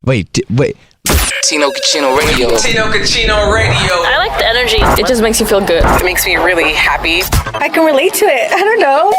Wait. Tino Cucino Radio. Tino Cucino Radio. I like the energy. It just makes you feel good. It makes me really happy. I can relate to it. I don't know.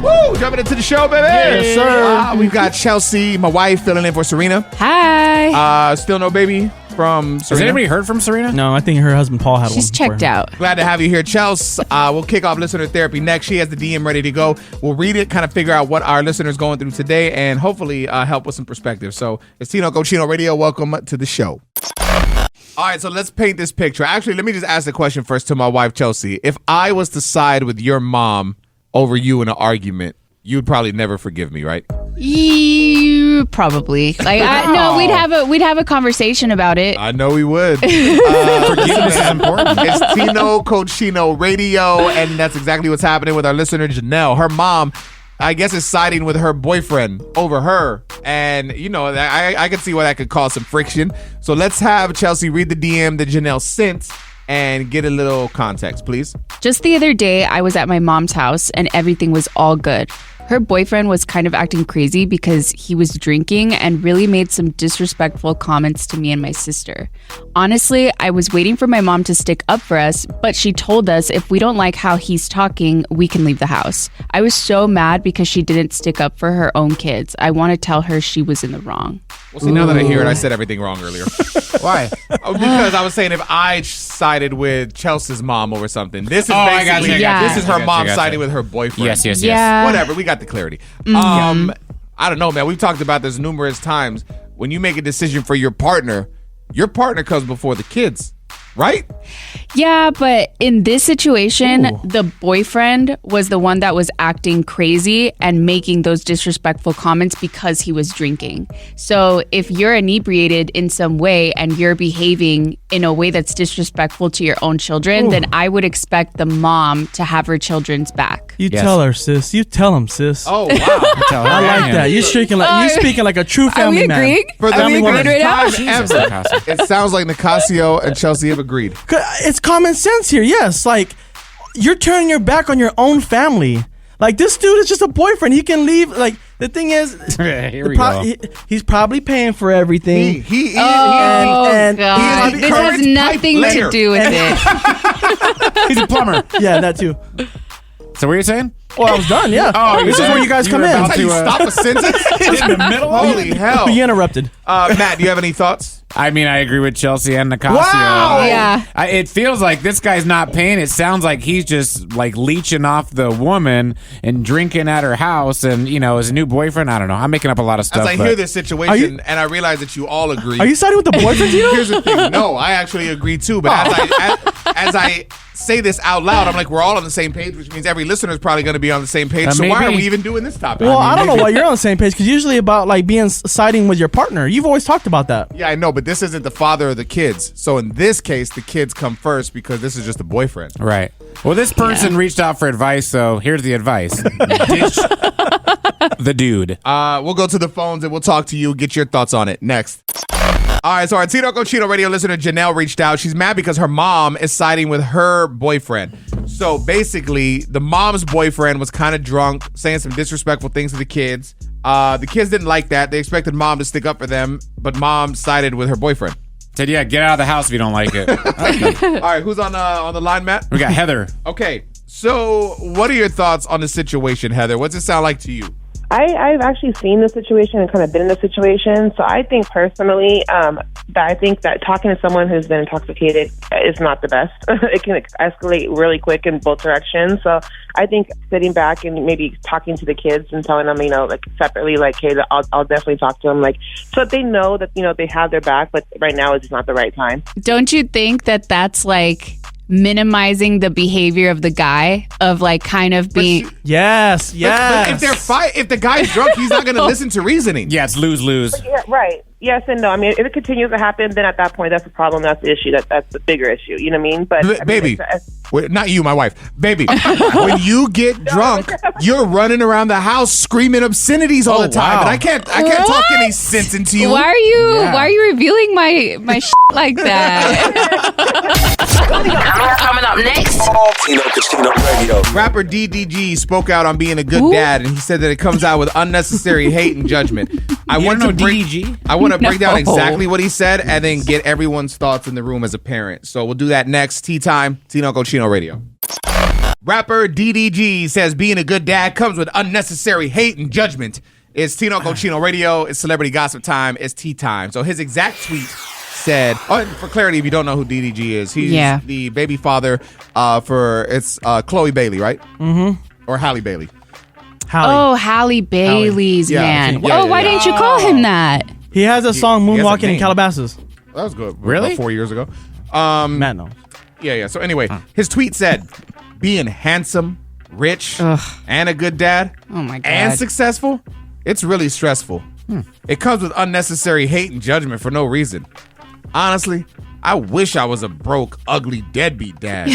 Woo! Jumping into the show, baby. Yes, sir. We've got Chelsea, my wife, filling in for Serena. Hi. Still no baby from Serena. Has anybody heard from Serena? No, I think her husband Paul had one. She's checked out. Glad to have you here, Chelsea. We'll kick off listener therapy next. She has the DM ready to go. We'll read it, kind of figure out what our listeners going through today, and hopefully help with some perspective. So it's Tino Cucino Radio. Welcome to the show. All right, so let's paint this picture. Actually, let me just ask the question first to my wife, Chelsea. If I was to side with your mom over you in an argument, you'd probably never forgive me, right? You probably no. We'd have a conversation about it. I know we would. Forgiveness is important. It's Tino Cucino Radio, and that's exactly what's happening with our listener Janelle. Her mom, I guess, is siding with her boyfriend over her, and you know I can see why that could cause some friction. So let's have Chelsea read the DM that Janelle sent and get a little context, please. Just the other day, I was at my mom's house and everything was all good. Her boyfriend was kind of acting crazy because he was drinking and really made some disrespectful comments to me and my sister. Honestly, I was waiting for my mom to stick up for us, but she told us if we don't like how he's talking, we can leave the house. I was so mad because she didn't stick up for her own kids. I want to tell her she was in the wrong. Well, see, now that I hear it, I said everything wrong earlier. Why? Because I was saying if I sided with Chelsea's mom over something, this is I got basically you, I got you. this is her mom Gotcha. siding with her boyfriend. Yes. Yeah. Whatever, we got the clarity. I don't know, man. We've talked about this numerous times. When you make a decision for your partner comes before the kids, right? Yeah, but in this situation, the boyfriend was the one that was acting crazy and making those disrespectful comments because he was drinking. So if you're inebriated in some way and you're behaving in a way that's disrespectful to your own children, then I would expect the mom to have her children's back. You tell her, sis. You tell him, sis. Oh, wow. I like that. You're speaking like a true family man. agreeing? For the Are we agreeing right now? Jesus, Nicasio. It sounds like Nicasio and Chelsea have agreed. It's common sense here. Yes, like you're turning your back on your own family. Like this dude is just a boyfriend. He can leave. Like the thing is, Here we go. he's probably paying for everything. He is. and God, this has nothing to do with it. He's a plumber. Yeah, that too. So what are you saying? Well, I was done. Yeah. Oh, this is where you guys come were in. about That's how you stop a sentence? in the middle. Holy hell. You interrupted. Matt, do you have any thoughts? I mean, I agree with Chelsea and Nicasio. Wow! Yeah. It feels like this guy's not paying. It sounds like he's just like leeching off the woman and drinking at her house, and his new boyfriend. I don't know. I'm making up a lot of stuff. As I hear this situation, and I realize that you all agree. Are you siding with the boyfriend? Here's the thing. No, I actually agree too. But as I say this out loud, I'm like, we're all on the same page, which means every listener is probably going to be on the same page. So why are we even doing this topic? Well, I don't know why you're on the same page, because usually about like being siding with your partner. You've always talked about that. Yeah, I know, but this isn't the father of the kids. So in this case, the kids come first because this is just a boyfriend. Right. Well, this person reached out for advice, so here's the advice. Ditch the dude. We'll go to the phones and we'll talk to you. Get your thoughts on it next. All right, so our Tino Cucino Radio listener Janelle reached out. She's mad because her mom is siding with her boyfriend. So basically, the mom's boyfriend was kind of drunk, saying some disrespectful things to the kids. The kids didn't like that. They expected mom to stick up for them, but mom sided with her boyfriend. Said, yeah, get out of the house if you don't like it. All right, who's on the line, Matt? We got Heather. Okay, so what are your thoughts on the situation, Heather? What's it sound like to you? I've actually seen the situation and kind of been in the situation. So I think personally that talking to someone who's been intoxicated is not the best. It can escalate really quick in both directions. So I think sitting back and maybe talking to the kids and telling them, like separately, like, hey, I'll definitely talk to them, like, so that they know that, they have their back, but right now is just not the right time. Don't you think that that's like minimizing the behavior of the guy of like kind of being Yes. But if the guy's drunk, he's not going to listen to reasoning. Yeah, it's lose-lose. Yeah, right. Yes and no. I mean, if it continues to happen, then at that point, that's the problem. That's the issue. That's the bigger issue. You know what I mean? But baby, wait, not you, my wife. Baby, when you get drunk, you're running around the house screaming obscenities all the time, wow. and I can't talk any sense into you. Why are you revealing my shit like that? Coming up next. Tino Casino Radio. Rapper DDG spoke out on being a good dad, and he said that it comes out with unnecessary hate and judgment. I want to break down exactly what he said and then get everyone's thoughts in the room as a parent. So we'll do that next. Tea time, Tino Cochino Radio. Rapper DDG says being a good dad comes with unnecessary hate and judgment. It's Tino Cochino Radio. It's celebrity gossip time. It's tea time. So his exact tweet said, for clarity, if you don't know who DDG is, he's the baby father for Chloe Bailey, right? Mm-hmm. Or Halle Bailey. Halle Bailey's man. Why didn't you call him that? He has a song, Moonwalking in Calabasas. That was good. Really? About 4 years ago. Matt knows. Yeah. So anyway, his tweet said, being handsome, rich, and a good dad, Oh my God. and successful, it's really stressful. It comes with unnecessary hate and judgment for no reason. Honestly, I wish I was a broke, ugly, deadbeat dad.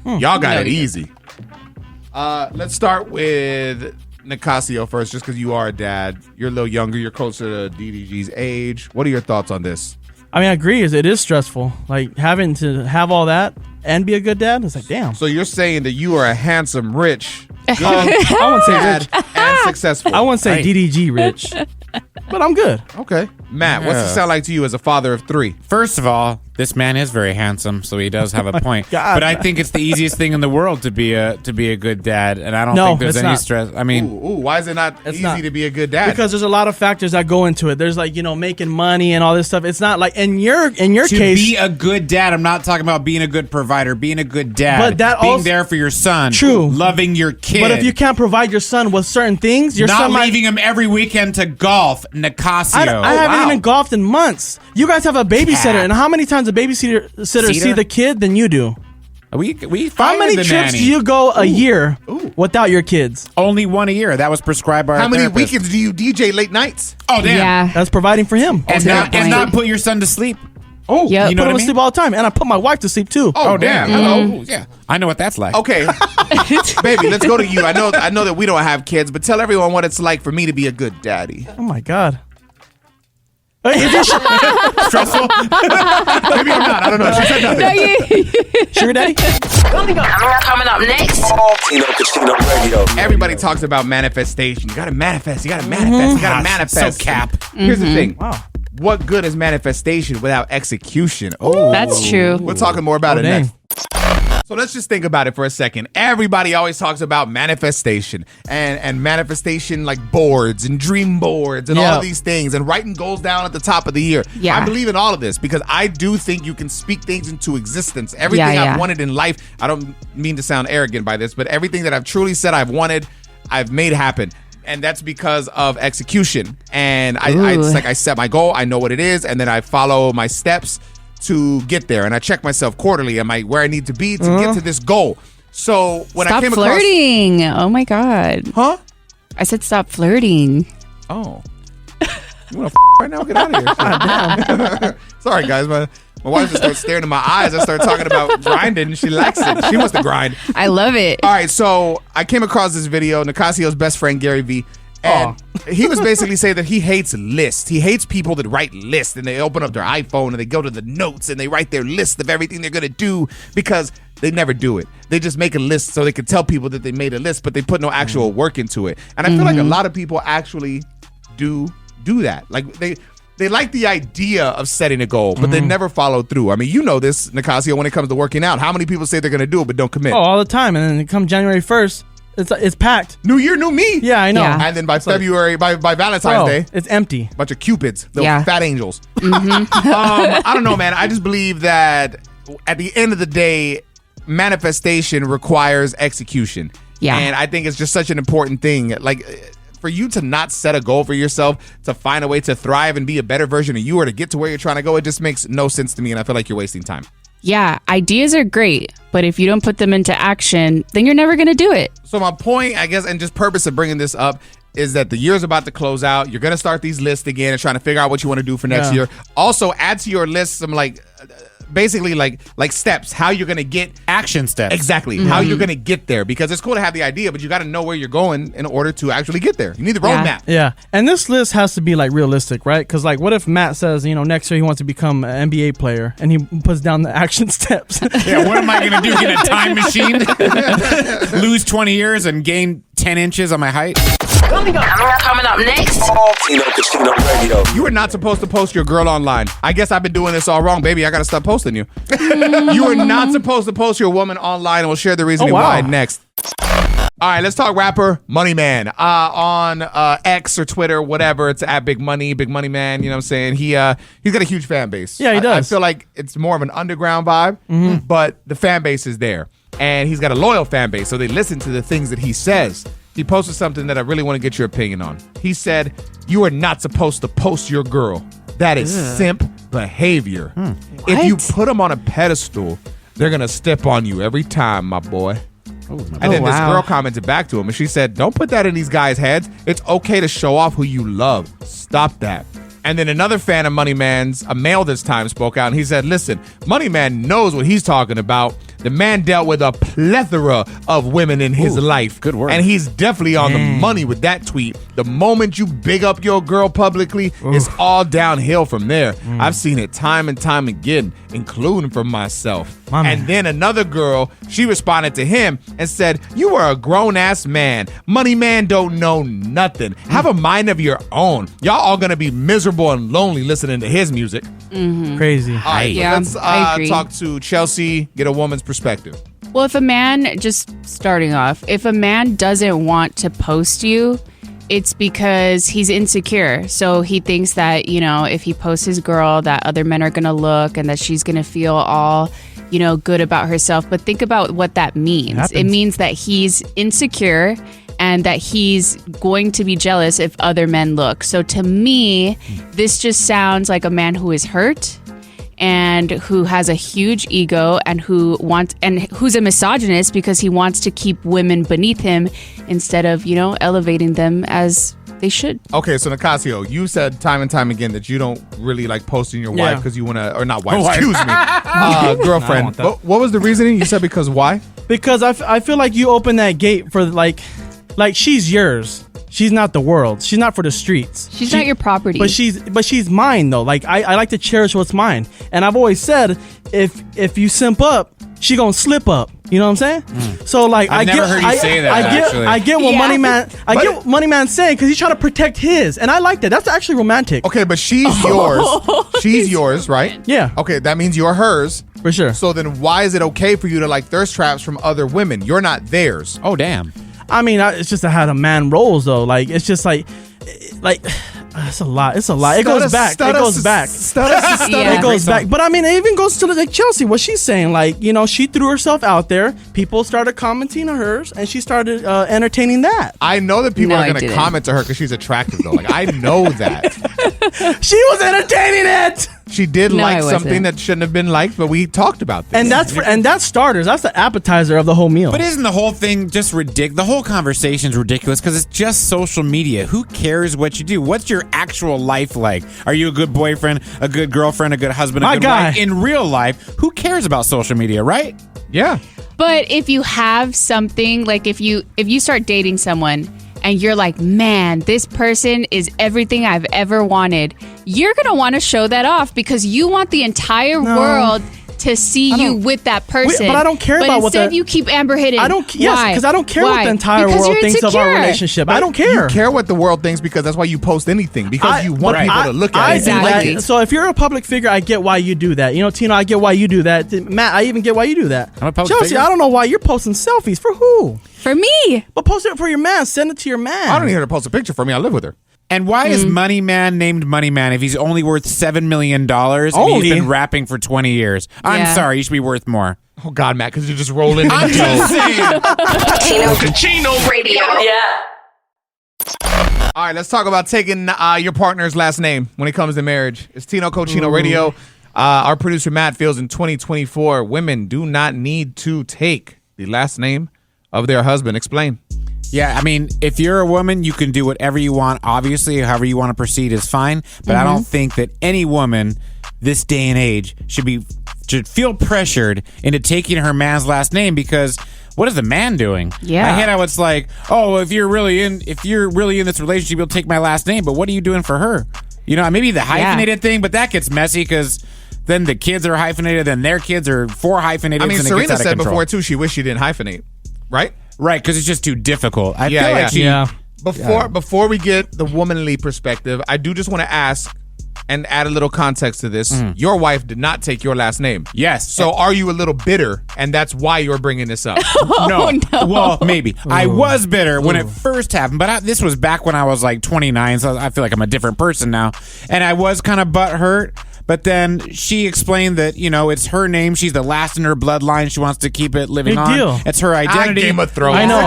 Y'all got it easy. Let's start with Nicasio first, just because you are a dad. You're a little younger. You're closer to DDG's age. What are your thoughts on this? I mean, I agree. It is stressful. Like, having to have all that and be a good dad, it's like, damn. So you're saying that you are a handsome, rich, good I wouldn't say dad rich. and successful. I wouldn't say DDG rich, but I'm good. Okay. Matt, what's it sound like to you as a father of three? First of all, this man is very handsome, so he does have a point. God. But I think it's the easiest thing in the world to be a good dad, and I don't think there's it's any not. stress. I mean, why is it not easy not. to be a good dad? Because there's a lot of factors that go into it. There's like, making money and all this stuff. It's not like in your to case. be a good dad, I'm not talking about being a good provider, being a good dad, But that being also- there for your son, True. loving your kid. But if you can't provide your son with certain things, your not son might. leaving him every weekend to golf, Nicasio. I haven't even golfed in months. You guys have a babysitter, and how many times a babysitter see the kid than you do? We How many the trips nanny. do you go a year without your kids? Only one a year. That was prescribed by How our many therapist. weekends do you DJ late nights? Oh damn! Yeah. That's providing for him. And That's not put your son to sleep. Oh, Yep. You know Put what him I to mean? sleep all the time, and I put my wife to sleep too. Oh, damn. Hello. Yeah, I know what that's like. Okay. Baby, let's go to you. I know that we don't have kids, but tell everyone what it's like for me to be a good daddy. Oh my God. Stressful. Maybe I'm not. I don't know. She said nothing. Sugar daddy? Coming up next. Tino Casino Radio. Everybody talks about manifestation. You gotta manifest. You gotta manifest. You gotta manifest. So cap. Here's the thing. Wow. What good is manifestation without execution? Oh, That's true. we're talking more about it dang. next. So let's just think about it for a second. Everybody always talks about manifestation and manifestation like boards and dream boards and all Yeah. of these things and writing goals down at the top of the year. Yeah. I believe in all of this because I do think you can speak things into existence. Everything Yeah. I've wanted in life, I don't mean to sound arrogant by this, but everything that I've truly said I've wanted, I've made happen. And that's because of execution. And it's like I set my goal, I know what it is, and then I follow my steps to get there. And I check myself quarterly. Am I where I need to be to get to this goal? So when Stop I came flirting. Oh my God. across... Huh? I said stop flirting. Oh. You want to right now? Get out of here. Sorry, guys. My wife just started staring in my eyes. I started talking about grinding, and she likes it. She wants to grind. I love it. All right, so I came across this video, Nicasio's best friend, Gary V. And he was basically saying that he hates lists. He hates people that write lists and they open up their iPhone and they go to the notes and they write their list of everything they're going to do because they never do it. They just make a list so they can tell people that they made a list, but they put no actual work into it. And I feel like a lot of people actually do that. Like they like the idea of setting a goal, but they never follow through. I mean, you know this, Nicasio, when it comes to working out. How many people say they're going to do it but don't commit? Oh, all the time. And then come January 100st, it's packed. New year, new me. Yeah, I know. Yeah. And then by February, by Valentine's Bro, Day, it's empty. bunch of cupids, little Yeah. fat angels. I don't know, man. I just believe that at the end of the day, manifestation requires execution. Yeah. And I think it's just such an important thing. Like, for you to not set a goal for yourself, to find a way to thrive and be a better version of you or to get to where you're trying to go, it just makes no sense to me. And I feel like you're wasting time. Yeah, ideas are great, but if you don't put them into action, then you're never going to do it. So my point, I guess, and just purpose of bringing this up is that the year's about to close out. You're going to start these lists again and trying to figure out what you want to do for next year. Also, add to your list some like basically like steps, how you're gonna get Action steps. exactly how you're gonna get there. Because it's cool to have the idea, but you got to know where you're going in order to actually get there. You need the roadmap. Yeah, and this list has to be like realistic, right? Because like, what if Matt says, next year he wants to become an NBA player, and he puts down the action steps? Yeah, what am I going to do? Get a time machine? Lose 20 years and gain 10 inches on my height? Coming up next. Tino Casino Radio. You are not supposed to post your girl online. I guess I've been doing this all wrong, baby. I got to stop posting you. You are not supposed to post your woman online, and we'll share the reasoning why next. All right, let's talk rapper Money Man. On X or Twitter, whatever, it's at Big Money Man. You know what I'm saying? He's got a huge fan base. Yeah, he does. I feel like it's more of an underground vibe, but the fan base is there. And he's got a loyal fan base, so they listen to the things that he says. He posted something that I really want to get your opinion on. He said, "You are not supposed to post your girl. That is simp behavior. If you put them on a pedestal, they're going to step on you every time, my boy." And then this girl commented back to him, and she said, "Don't put that in these guys' heads. It's okay to show off who you love. Stop that." And then another fan of Money Man's, a male this time, spoke out, and he said, "Listen, Money Man knows what he's talking about. The man dealt with a plethora of women in his life. Good word. And he's definitely on the money with that tweet. The moment you big up your girl publicly, it's all downhill from there. I've seen it time and time again, including from myself." And then another girl, she responded to him and said, "You are a grown-ass man. Money Man don't know nothing. Have a mind of your own. Y'all all gonna be miserable and lonely listening to his music." Crazy. All right, Yeah, let's I agree. talk to Chelsea, get a woman's perspective. Well, if a man, just starting off, if a man doesn't want to post you, it's because he's insecure. So he thinks that, if he posts his girl, that other men are going to look and that she's going to feel all, good about herself. But think about what that means. It means that he's insecure and that he's going to be jealous if other men look. So to me, this just sounds like a man who is hurt and who has a huge ego and who's a misogynist because he wants to keep women beneath him instead of, elevating them as they should. Okay, so Nicasio, you said time and time again that you don't really like posting your wife because you want to, or not wife, excuse me, girlfriend. What was the reasoning? You said because why? Because I feel like you open that gate for like she's yours. She's not the world. She's not for the streets. She's not your property. But she's mine though. Like I like to cherish what's mine. And I've always said if you simp up, she gonna slip up. You know what I'm saying? So like I've never heard you say that, actually. I get what get what Money Man's saying because he's trying to protect his, and I like that. That's actually romantic. Okay, but she's yours. She's yours, right? Yeah. Okay, that means you're hers. For sure. So then why is it okay for you to like thirst traps from other women? You're not theirs. Oh, damn. I mean, it's just how a man rolls, though. Like, it's just like, it's a lot. It's a lot. It goes back. It goes back. It goes back. But I mean, it even goes to like Chelsea. What she's saying, like, she threw herself out there. People started commenting on hers, and she started entertaining that. I know that people are going to comment to her because she's attractive, though. Like, I know that. She was entertaining it. She did like something that shouldn't have been liked, but we talked about this. And that's starters. That's the appetizer of the whole meal. But isn't the whole thing just ridiculous? The whole conversation is ridiculous because it's just social media. Who cares what you do? What's your actual life like? Are you a good boyfriend, a good girlfriend, a good husband, a good wife? In real life, who cares about social media, right? Yeah. But if you have something, like if you start dating someone and you're like, man, this person is everything I've ever wanted, you're going to want to show that off because you want the entire world to see you with that person. But I don't care about what instead you keep Amber hidden. Because I don't care what the entire world thinks of our relationship. I don't care. You care what the world thinks because that's why you post anything, because you want people to look at it. Exactly. So if you're a public figure, I get why you do that. Tino, I get why you do that. Matt, I even get why you do that. I'm a public Chelsea, figure? I don't know why you're posting selfies. For who? For me. But post it for your man. Send it to your man. I don't need her to post a picture for me. I live with her. And why is Money Man named Money Man if he's only worth $7 million and he's been rapping for 20 years? I'm sorry, you should be worth more. Oh, God, Matt, because you just roll in. I'm just saying. Tino Radio. Yeah. All right, let's talk about taking your partner's last name when it comes to marriage. It's Tino Cochino Radio. Our producer, Matt, feels in 2024, women do not need to take the last name of their husband. Explain. Yeah, I mean, if you're a woman, you can do whatever you want. Obviously, however you want to proceed is fine. But I don't think that any woman this day and age should be should feel pressured into taking her man's last name because what is the man doing? Yeah. I hate how it's like, oh, if you're really in this relationship, you'll take my last name. But what are you doing for her? You know, maybe the hyphenated thing, but that gets messy because then the kids are hyphenated, then their kids are 4 hyphenated. I mean, and Serena said control. before too, she wished she didn't hyphenate, right? Right, because it's just too difficult. I feel like Before we get the womanly perspective, I do just want to ask and add a little context to this. Your wife did not take your last name. Yes. So are you a little bitter, and that's why you're bringing this up? No. Well, maybe. I was bitter when it first happened, but this was back when I was like 29, so I feel like I'm a different person now. And I was kind of butthurt. But then she explained that, you know, it's her name. She's the last in her bloodline. She wants to keep it living on. Deal. It's her identity. Game of Thrones. I know.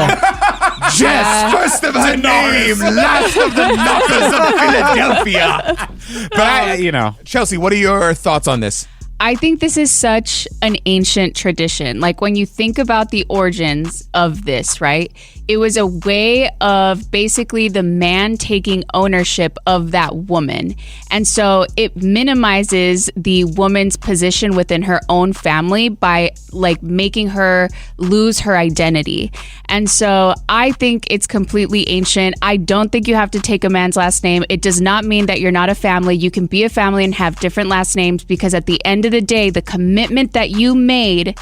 Jess, first of her name, last of the knockers of Philadelphia. But Chelsea, what are your thoughts on this? I think this is such an ancient tradition. Like when you think about the origins of this, right? It was a way of basically the man taking ownership of that woman. And so it minimizes the woman's position within her own family by like making her lose her identity. And so I think it's completely ancient. I don't think you have to take a man's last name. It does not mean that you're not a family. You can be a family and have different last names because at the end of the day, the commitment that you made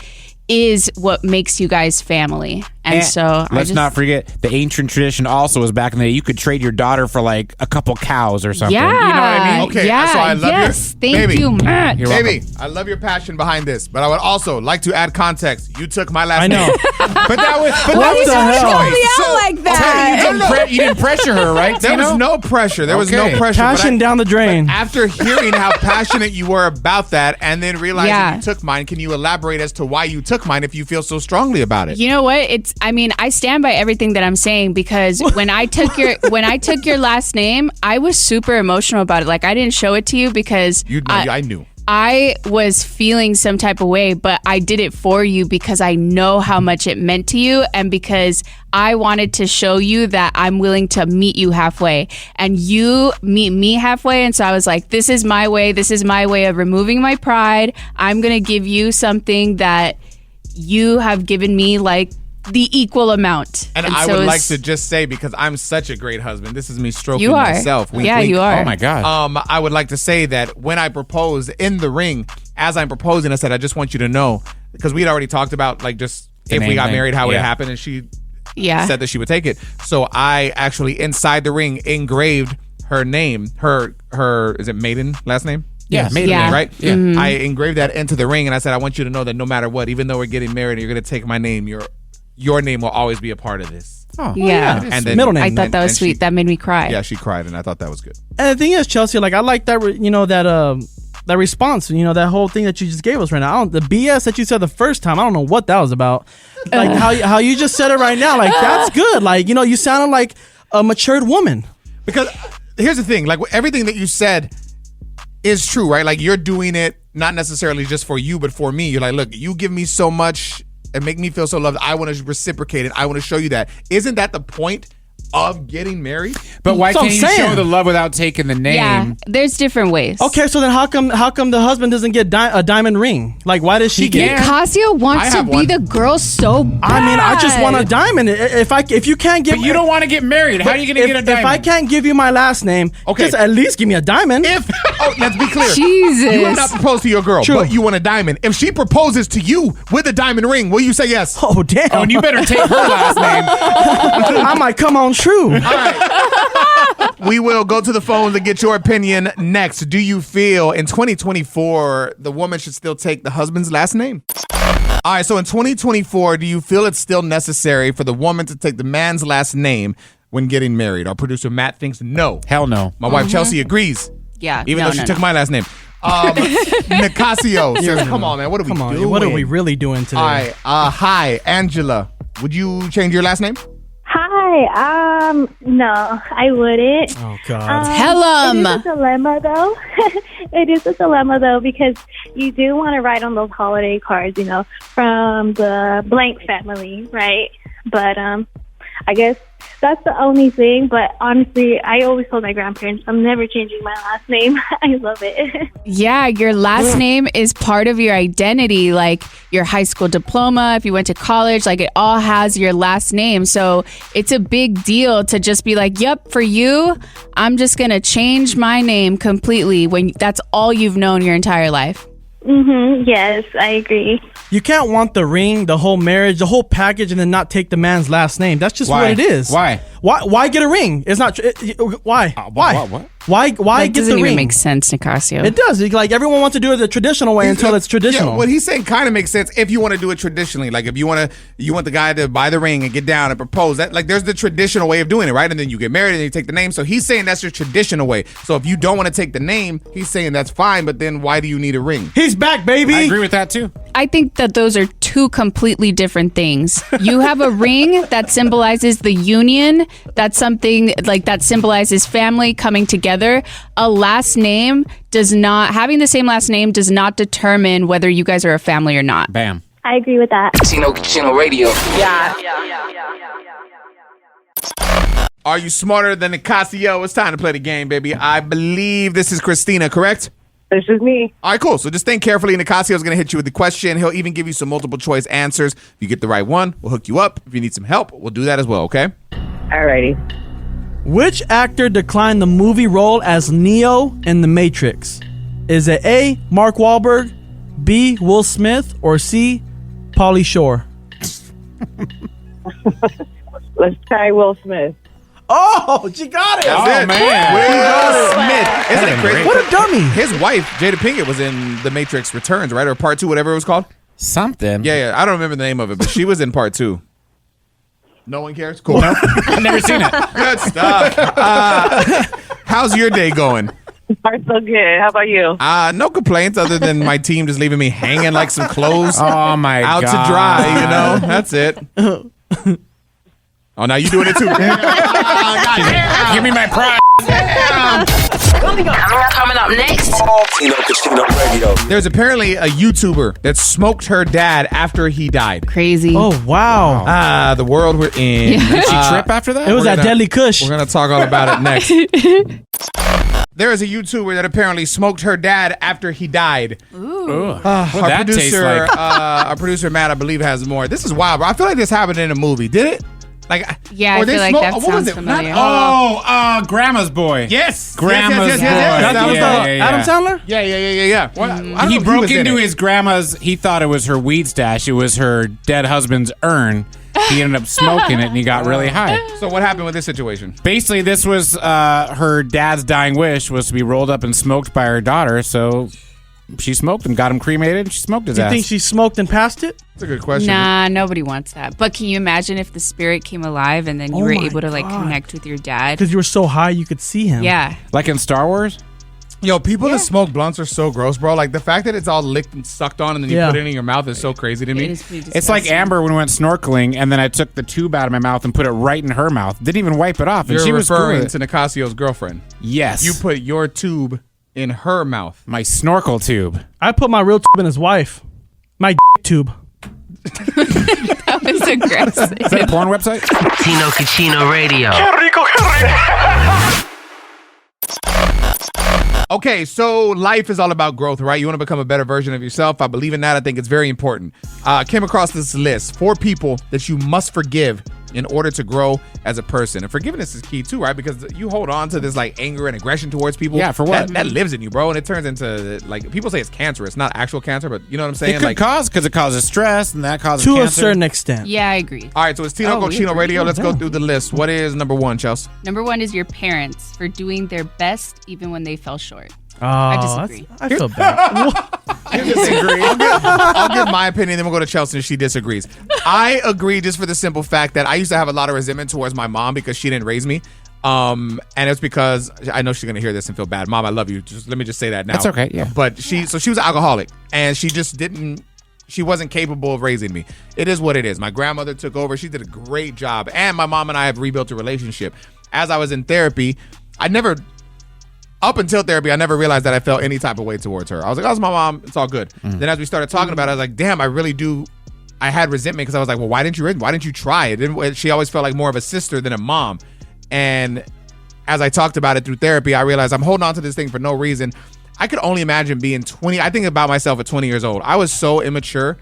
is what makes you guys family. And so let's not forget the ancient tradition also was back in the day you could trade your daughter for like a couple cows or something. Yeah. You know what I mean? Okay. Yeah, So I love thank you, Matt. You're Baby, welcome. I love your passion behind this, but I would also like to add context. You took my last name. I know. But that was What the hell? like that. You didn't pressure her, right? There was no pressure. There was no Okay. pressure. but Passion down the drain. After hearing how passionate you were about that and then realizing Yeah. you took mine, can you elaborate as to why you took mine if you feel so strongly about it? You know what? I stand by everything that I'm saying because when I took your last name, I was super emotional about it. Like I didn't show it to you because I knew. I was feeling some type of way, but I did it for you because I know how much it meant to you and because I wanted to show you that I'm willing to meet you halfway and you meet me halfway. And so I was like, this is my way. This is my way of removing my pride. I'm going to give you something that you have given me like the equal amount. And I would like to just say, because I'm such a great husband, this is me stroking myself. Wink, yeah, wink. you are. Oh my God. I would like to say that when I proposed in the ring, as I'm proposing, I said, I just want you to know, because we had already talked about like just if we got married, how would it happen? And she said that she would take it. So I actually inside the ring engraved her name, her is it maiden last name? Yeah, maiden Yeah. name. Right? Yeah. Mm-hmm. I engraved that into the ring and I said, I want you to know that no matter what, even though we're getting married and you're going to take my name, your name will always be a part of this. Oh, Yeah. And then Middle name. I thought that was and sweet. That made me cry. Yeah, she cried and I thought that was good. And the thing is, Chelsea, like I like that, that response, that whole thing that you just gave us right now. The BS that you said the first time, I don't know what that was about. Like how you just said it right now, like that's good. Like, you sounded like a matured woman. Because here's the thing, like everything that you said is true, right? Like you're doing it not necessarily just for you, but for me. You're like, look, you give me so much and make me feel so loved. I want to reciprocate it. I want to show you that. Isn't that the point of getting married? But why That's what can't you I'm saying. show the love without taking the name? Yeah, there's different ways. Okay, so then how come the husband doesn't get a diamond ring? Like, why does she get? Nicasio I wants to have be one. the girl so bad. I mean, I just want a diamond. If you can't get, But you don't want to get married. How are you going to get a diamond? If I can't give you my last name, Okay. just at least give me a diamond. Let's be clear. Jesus. You have not proposed to your girl, True. but you want a diamond. If she proposes to you with a diamond ring, will you say yes? Oh damn! Oh, and you better take her last name. I might come on true. All right. We will go to the phones and get your opinion next. Do you feel in 2024 the woman should still take the husband's last name? All right, so in 2024, do you feel it's still necessary for the woman to take the man's last name when getting married? Our producer Matt thinks no. Hell no. My wife Chelsea agrees. Yeah, Even though she took my last name. Nicasio says, come on, man, what are we doing? What are we really doing today? All right, hi, Angela. Would you change your last name? Hi. No, I wouldn't. Oh God. Tell It him. is a dilemma, though. It is a dilemma, though, because you do want to write on those holiday cards, from the blank family, right? But I guess that's the only thing. But honestly, I always told my grandparents I'm never changing my last name. I love it. Yeah, your last name is part of your identity, like your high school diploma, if you went to college, like it all has your last name. So it's a big deal to just be like, yep, for you, I'm just going to change my name completely when that's all you've known your entire life. Yes, I agree. You can't want the ring, the whole marriage, the whole package, and then not take the man's last name. That's just what it is. Why? Why get a ring? It's not. Why? Why? What? Why That get the ring? doesn't even make sense, Nicasio. It does. Like everyone wants to do it the traditional way until it's traditional. Yeah, what he's saying kind of makes sense if you want to do it traditionally. Like if you want the guy to buy the ring and get down and propose. That like there's the traditional way of doing it, right? And then you get married and you take the name. So he's saying that's your traditional way. So if you don't want to take the name, he's saying that's fine. But then why do you need a ring? He's back, baby. I agree with that too. I think that those are two completely different things. You have a ring that symbolizes the union. That's something like that symbolizes family coming together. A last name having the same last name does not determine whether you guys are a family or not. Bam. I agree with that. Tino Radio. Yeah. Are you smarter than Nicasio? It's time to play the game, baby. I believe this is Christina, correct? This is me. All right, cool. So just think carefully. Nicasio is going to hit you with the question. He'll even give you some multiple choice answers. If you get the right one, we'll hook you up. If you need some help, we'll do that as well, okay? Alrighty. Which actor declined the movie role as Neo in The Matrix? Is it A, Mark Wahlberg, B, Will Smith, or C, Pauly Shore? Let's try Will Smith. Oh, she got it. That's it. man. Will Smith. Isn't it crazy? What a dummy. His wife, Jada Pinkett, was in The Matrix Returns, right? Or Part 2, whatever it was called. Something. Yeah. I don't remember the name of it, but she was in Part 2. No one cares? Cool. I've never seen it. Good stuff. How's your day going? I'm so good. How about you? No complaints other than my team just leaving me hanging like some clothes Oh my out god. to dry, you know? That's it. Oh, now you doing it too. Give me my pride. Coming up next. Tino Radio. There's apparently a YouTuber that smoked her dad after he died. Crazy. Oh, wow. The world we're in. Yeah. Did she trip after that? It was that gonna- deadly kush. We're going to talk all about it next. There is a YouTuber that apparently smoked her dad after he died. What Our that tastes producer, like. our producer Matt, I believe, has more. This is wild, bro. I feel like this happened in a movie. Did it? Like, Yeah, or I they feel like smoke- that what was sounds it? familiar. Grandma's Boy. Yes, Grandma's Boy. That was Yeah, the yeah, Adam yeah. Sandler? Yeah. Well, I don't know He if broke was in into it. his grandma's. He thought it was her weed stash. It was her dead husband's urn. He ended up smoking it, and he got really high. So what happened with this situation? Basically, this was her dad's dying wish was to be rolled up and smoked by her daughter. So she smoked him, got him cremated, and she smoked his You ass. think she smoked and passed it? That's a good question. Nah, nobody wants that. But can you imagine if the spirit came alive and then you Oh were my able to like God. connect with your dad? Because you were so high you could see him. Yeah. Like in Star Wars? Yo, people that smoke blunts are so gross, bro. Like the fact that it's all licked and sucked on and then you Yeah. put it in your mouth is so crazy to It me. is pretty It's like disgusting. Amber when we went snorkeling, and then I took the tube out of my mouth and put it right in her mouth. Didn't even wipe it off, and You're she was cool referring with to it. Nicasio's girlfriend. Yes, You put your tube in her mouth. my snorkel tube. I put my real tube in his wife. My tube. That was aggressive. Is that a porn website? Tino Cucino Radio. Okay, so life is all about growth, right? You want to become a better version of yourself. I believe in that. I think it's very important. Came across this list. 4 people that you must forgive in order to grow as a person. And forgiveness is key too, right? Because you hold on to this like anger and aggression towards people. Yeah, for what? That lives in you, bro. And it turns into like, people say it's cancerous, not actual cancer, but you know what I'm saying? It could Like, cause because it causes stress, and that causes To a cancer. certain extent. Yeah, I agree. all right, so it's Tino Oh, we Cochino agree. Radio. Let's go Yeah. through the list. What is number 1, Chelsea? Number 1 is your parents for doing their best even when they fell short. Oh, I disagree. I feel bad. I'll give my opinion, then we'll go to Chelsea and she disagrees. I agree just for the simple fact that I used to have a lot of resentment towards my mom because she didn't raise me. And it's because I know she's gonna hear this and feel bad. Mom, I love you. Just let me just say that now. That's okay, yeah. But she was an alcoholic and she just she wasn't capable of raising me. It is what it is. My grandmother took over. She did a great job. And my mom and I have rebuilt a relationship. As I was in therapy, up until therapy, I never realized that I felt any type of way towards her. I was like, oh, it's my mom. It's all good. Then as we started talking about it, I was like, damn, I really do I had resentment because I was like, well, why didn't you try it? She always felt like more of a sister than a mom. And as I talked about it through therapy, I realized I'm holding on to this thing for no reason. I could only imagine being 20. I think about myself at 20 years old. I was so immature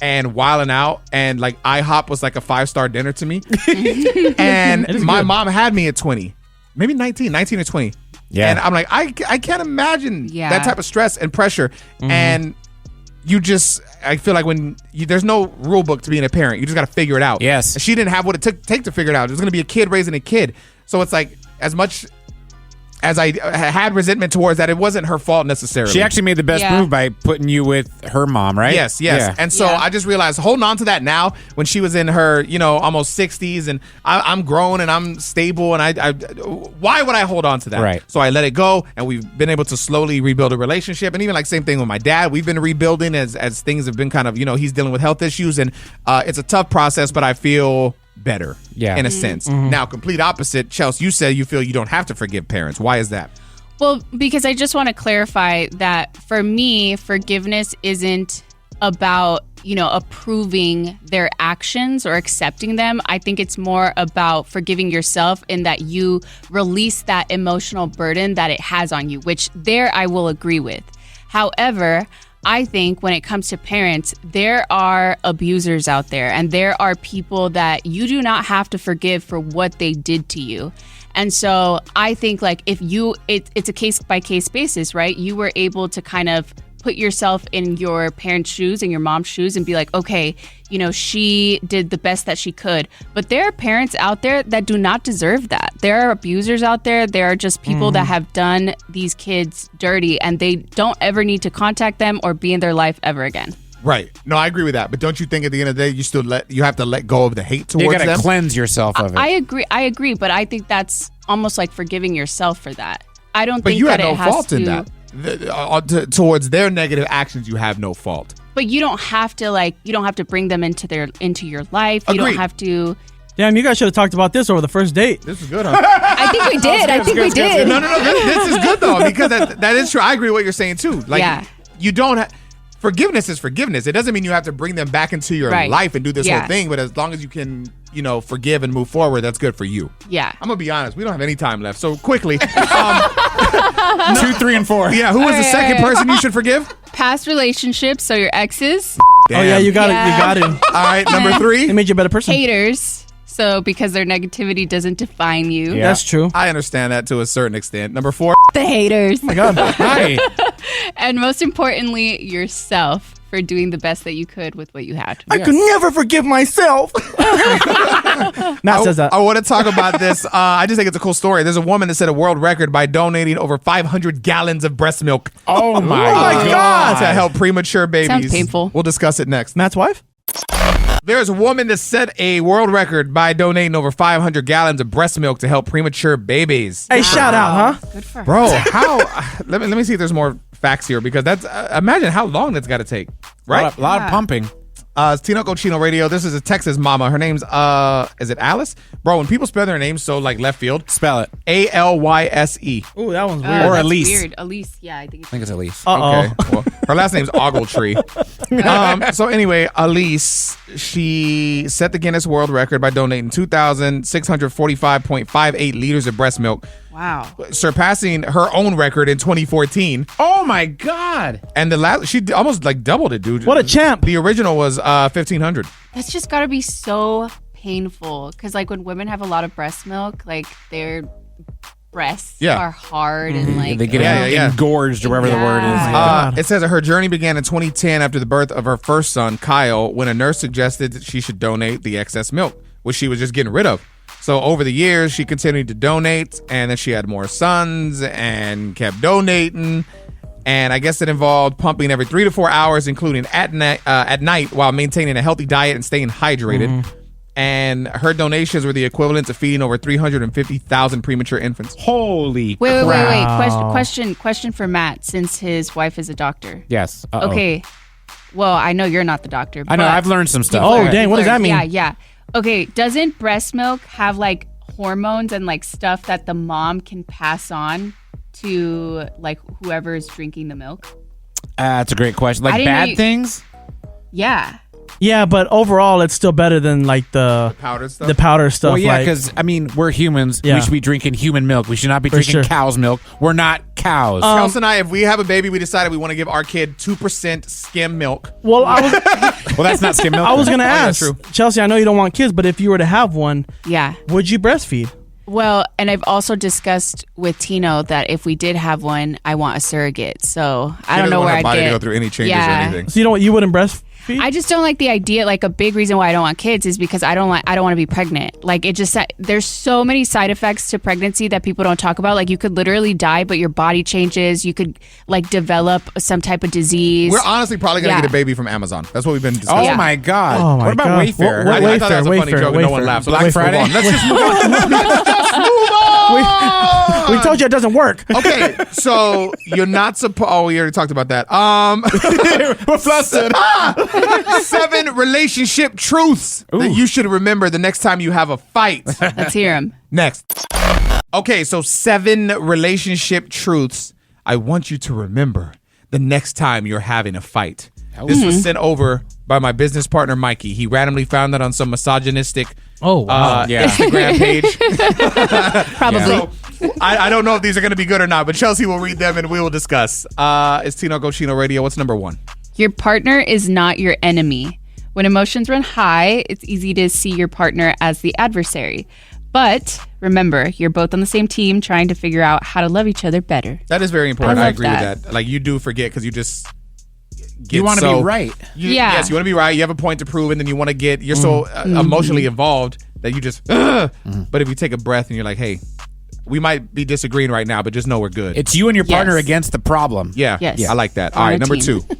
and wilding out, and like IHOP was like a 5-star dinner to me. And my mom had me at 20, maybe 19 or 20. Yeah. And I'm like, I can't imagine that type of stress and pressure. And I feel like there's no rule book to being a parent. You just got to figure it out. Yes. She didn't have what it take to figure it out. There's going to be a kid raising a kid. So it's like, as much as I had resentment towards that, it wasn't her fault necessarily. She actually made the best move by putting you with her mom, right? Yes. Yeah. And so I just realized holding on to that now when she was in her, almost 60s and I'm grown and I'm stable and why would I hold on to that? Right. So I let it go, and we've been able to slowly rebuild a relationship. And even like same thing with my dad, we've been rebuilding as things have been kind of, he's dealing with health issues, and it's a tough process, but I feel better in a sense. Now, complete opposite, Chelsea, you said you feel you don't have to forgive parents. Why is that? Well, because I just want to clarify that for me, forgiveness isn't about, approving their actions or accepting them. I think it's more about forgiving yourself in that you release that emotional burden that it has on you, which there I will agree with. However, I think when it comes to parents, there are abusers out there, and there are people that you do not have to forgive for what they did to you. And so I think like if it's a case by case basis, right? You were able to kind of put yourself in your parents' shoes and your mom's shoes and be like, okay, she did the best that she could. But there are parents out there that do not deserve that. There are abusers out there. There are just people that have done these kids dirty, and they don't ever need to contact them or be in their life ever again. Right. No, I agree with that. But don't you think at the end of the day, you have to let go of the hate towards them? You got to cleanse yourself of it. I agree. But I think that's almost like forgiving yourself for that. I don't but think you that had no it has fault to, in that. Towards their negative actions, you have no fault. But you don't have to bring them into your life. You don't have to. Damn, you guys should have talked about this over the first date. This is good, huh? I think we did. No. This is good though, because that is true. I agree with what you're saying too. Like, you don't. Forgiveness is forgiveness. It doesn't mean you have to bring them back into your life and do this whole thing. But as long as you can, forgive and move forward, that's good for you. Yeah. I'm gonna be honest. We don't have any time left, so quickly. 2, 3, and 4. Yeah. Who was the second person you should forgive? Past relationships, so your exes. Damn. Oh yeah, you got it. You got it. All right, number 3. It made you a better person. Haters. So because their negativity doesn't define you. Yeah. That's true. I understand that to a certain extent. Number 4. The haters. Oh my God. Hi. And most importantly, yourself for doing the best that you could with what you had. I could never forgive myself. Matt says that. I want to talk about this. I just think it's a cool story. There's a woman that set a world record by donating over 500 gallons of breast milk. Oh my God. To help premature babies. Sounds painful. We'll discuss it next. Matt's wife? There's a woman that set a world record by donating over 500 gallons of breast milk to help premature babies. Hey, shout out, huh? Good for her. Bro, how? let me see if there's more facts here, because that's imagine how long that's got to take, right? A lot of pumping. It's Tino Cochino Radio. This is a Texas mama. Her name's is it Alice? Bro, when people spell their names so like left field, Spell it. Alyse. Ooh, that one's weird. Or That's Elise. Weird. Elise, yeah, I think I think it's Elise. Okay. Well, her last name's Ogletree. So anyway, Elise, she set the Guinness World Record by donating 2,645.58 liters of breast milk. Wow. Surpassing her own record in 2014. Oh my God. And she almost like doubled it, dude. What a champ. The original was 1,500. That's just got to be so painful, because like when women have a lot of breast milk, like their breasts are hard and like they get engorged or whatever the word is. It says that her journey began in 2010 after the birth of her first son, Kyle, when a nurse suggested that she should donate the excess milk, which she was just getting rid of. So over the years, she continued to donate, and then she had more sons and kept donating. And I guess it involved pumping every 3 to 4 hours, including at night, while maintaining a healthy diet and staying hydrated. And her donations were the equivalent of feeding over 350,000 premature infants. Holy Wait. crap. Question for Matt, since his wife is a doctor. Yes. Okay. Well, I know you're not the doctor. I know. but I've learned some stuff. Oh, dang. What does that mean? Yeah. Okay. Doesn't breast milk have like hormones and like stuff that the mom can pass on to like whoever is drinking the milk? That's a great question. Like I didn't know bad things? Yeah. Yeah, but overall, it's still better than like the powder stuff. The powder stuff. Well, yeah, like- because I mean, we're humans. Yeah. We should be drinking human milk. We should not be drinking sure. cow's milk. We're not cows. Kelsey and I, if we have a baby, we decided we want to give our kid 2% skim milk. Well, I was, well, that's not skim milk. I was then. gonna ask, true. Chelsea. I know you don't want kids, but if you were to have one, Yeah. would you breastfeed? Well, and I've also discussed with Tino that if we did have one, I want a surrogate. So I don't know where I'd body get. to go through any changes or anything. So you wouldn't breastfeed? I just don't like the idea. Like a big reason why I don't want kids is because I don't want to be pregnant. Like it just there's so many side effects to pregnancy that people don't talk about. Like you could literally die, but your body changes. You could like develop some type of disease. We're honestly probably gonna get a baby from Amazon. That's what we've been discussing. Oh my God! Oh my what about God. Wayfair? I thought that was a funny joke and no one laughed. So Black let's move Friday? on. Let's just move on. Let's just move on. We told you it doesn't work. Okay, so you're not supposed. Oh, we already talked about that. We're flustered. 7 relationship truths that you should remember the next time you have a fight. Let's hear him. Next. Okay, so 7 relationship truths I want you to remember the next time you're having a fight. This was sent over by my business partner, Mikey. He randomly found that on some misogynistic Instagram page. Probably. So, I don't know if these are going to be good or not, but Chelsea will read them and we will discuss. It's Tino Cochino Radio. What's number 1? Your partner is not your enemy. When emotions run high, it's easy to see your partner as the adversary. But remember, you're both on the same team trying to figure out how to love each other better. That is very important. I I love agree that. with that. Like you do forget because you just You want to be right. Yeah. Yes, you want to be right. You have a point to prove, and then you want to get. You're so emotionally involved that you just. But if you take a breath and you're like, "Hey, we might be disagreeing right now, but just know we're good." It's you and your partner Yes. against the problem. Yeah. Yes. I like that. On All a right, number team. 2.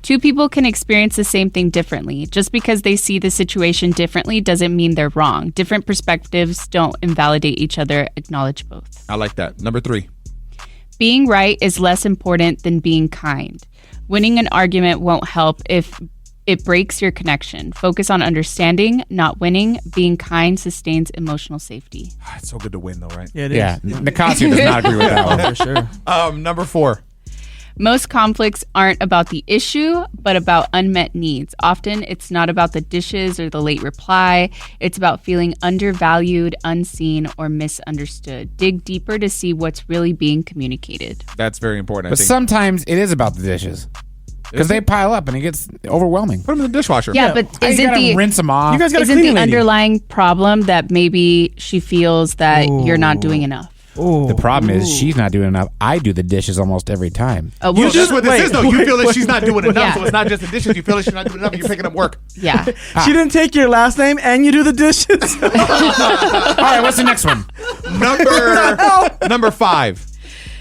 2 people can experience the same thing differently. Just because they see the situation differently doesn't mean they're wrong. Different perspectives don't invalidate each other. Acknowledge both. I like that. Number 3. Being right is less important than being kind. Winning an argument won't help if it breaks your connection. Focus on understanding, not winning. Being kind sustains emotional safety. It's so good to win, though, right? Yeah, it is. Yeah, Nicasio does not agree with that one. For sure. Number 4. Most conflicts aren't about the issue, but about unmet needs. Often, it's not about the dishes or the late reply. It's about feeling undervalued, unseen, or misunderstood. Dig deeper to see what's really being communicated. That's very important. But sometimes it is about the dishes because they pile up and it gets overwhelming. Put them in the dishwasher. Yeah, but You isn't gotta rinse them off. You guys got to isn't clean the lady. underlying problem that maybe she feels that you're not doing enough? The problem is she's not doing enough. I do the dishes almost every time. You just what this is though. You feel that she's not doing enough, Yeah. so it's not just the dishes. You feel that she's not doing enough. You're picking up work. Yeah. She didn't take your last name and you do the dishes. All right, what's the next one? Number 5.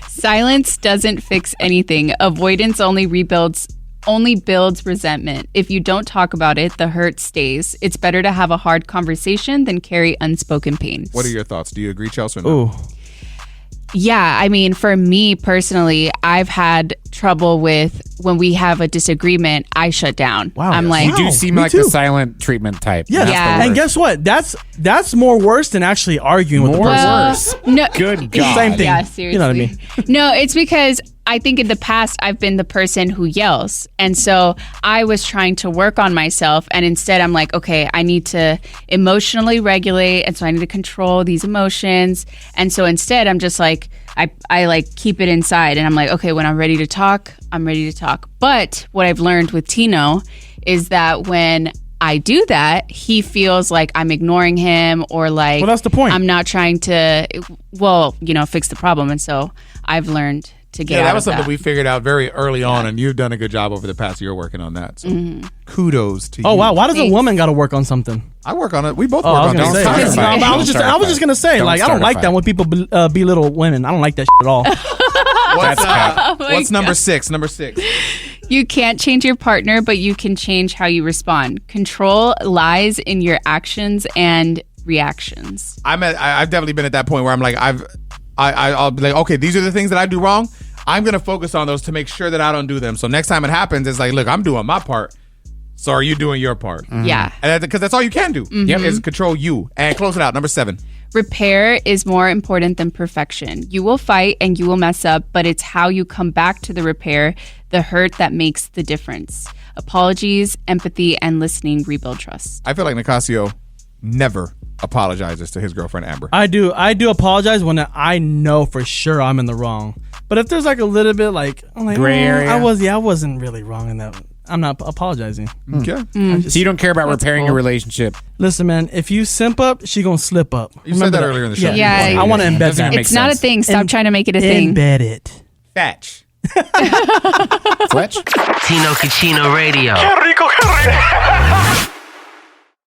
Silence doesn't fix anything. Avoidance only builds resentment. If you don't talk about it, the hurt stays. It's better to have a hard conversation than carry unspoken pain. What are your thoughts? Do you agree, Chelsea? Or no? Ooh. Yeah, I mean, for me personally, I've had trouble with when we have a disagreement, I shut down. Wow. I'm like, You do seem me like too. the silent treatment type. Yeah. That's the Yeah. worst. And guess what? That's more worse than actually arguing with the More person. worse. no, Good God. Same thing. Yeah, seriously. You know what I mean? No, it's because I think in the past I've been the person who yells. And so I was trying to work on myself. And instead I'm like, okay, I need to emotionally regulate. And so I need to control these emotions. And so instead I'm just like, I like keep it inside. And I'm like, okay, when I'm ready to talk, I'm ready to talk. But what I've learned with Tino is that when I do that, he feels like I'm ignoring him or like Well, that's the point. I'm not trying to, fix the problem. And so I've learned to get Yeah, out that was of something that. we figured out very early on, and you've done a good job over the past year working on that. So kudos to you. Oh wow! Why does a Thanks. woman got to work on something? I work on it. We both Oh, work I was on gonna things. say. Don't start a fight. I was Don't start a just gonna say, Don't like, I start don't a like fight. that when people belittle women. I don't like that shit at all. What's number 6? Number 6. You can't change your partner, but you can change how you respond. Control lies in your actions and reactions. I've definitely been at that point where I'm like, I'll be like, okay, these are the things that I do wrong. I'm gonna focus on those to make sure that I don't do them. So next time it happens, it's like, look, I'm doing my part. So are you doing your part? Yeah. And because that's all you can do. Is control you and close it out. Number 7. Repair is more important than perfection. You will fight and you will mess up, but it's how you come back to the repair The hurt that makes the difference. Apologies, empathy, and listening rebuild trust. I feel like Nicasio never apologizes to his girlfriend Amber. I do apologize when I know for sure I'm in the wrong. But if there's like a little bit like, I'm like gray area, I wasn't really wrong in that. I'm not apologizing. Okay. So you don't care about repairing your relationship. Listen, man, if you simp up, she gonna slip up. You said that earlier in the show. Yeah, I want to embed that. It's not a thing. Stop trying to make it a thing. Embed it. Thatch. Fletch? Tino Cucino Radio.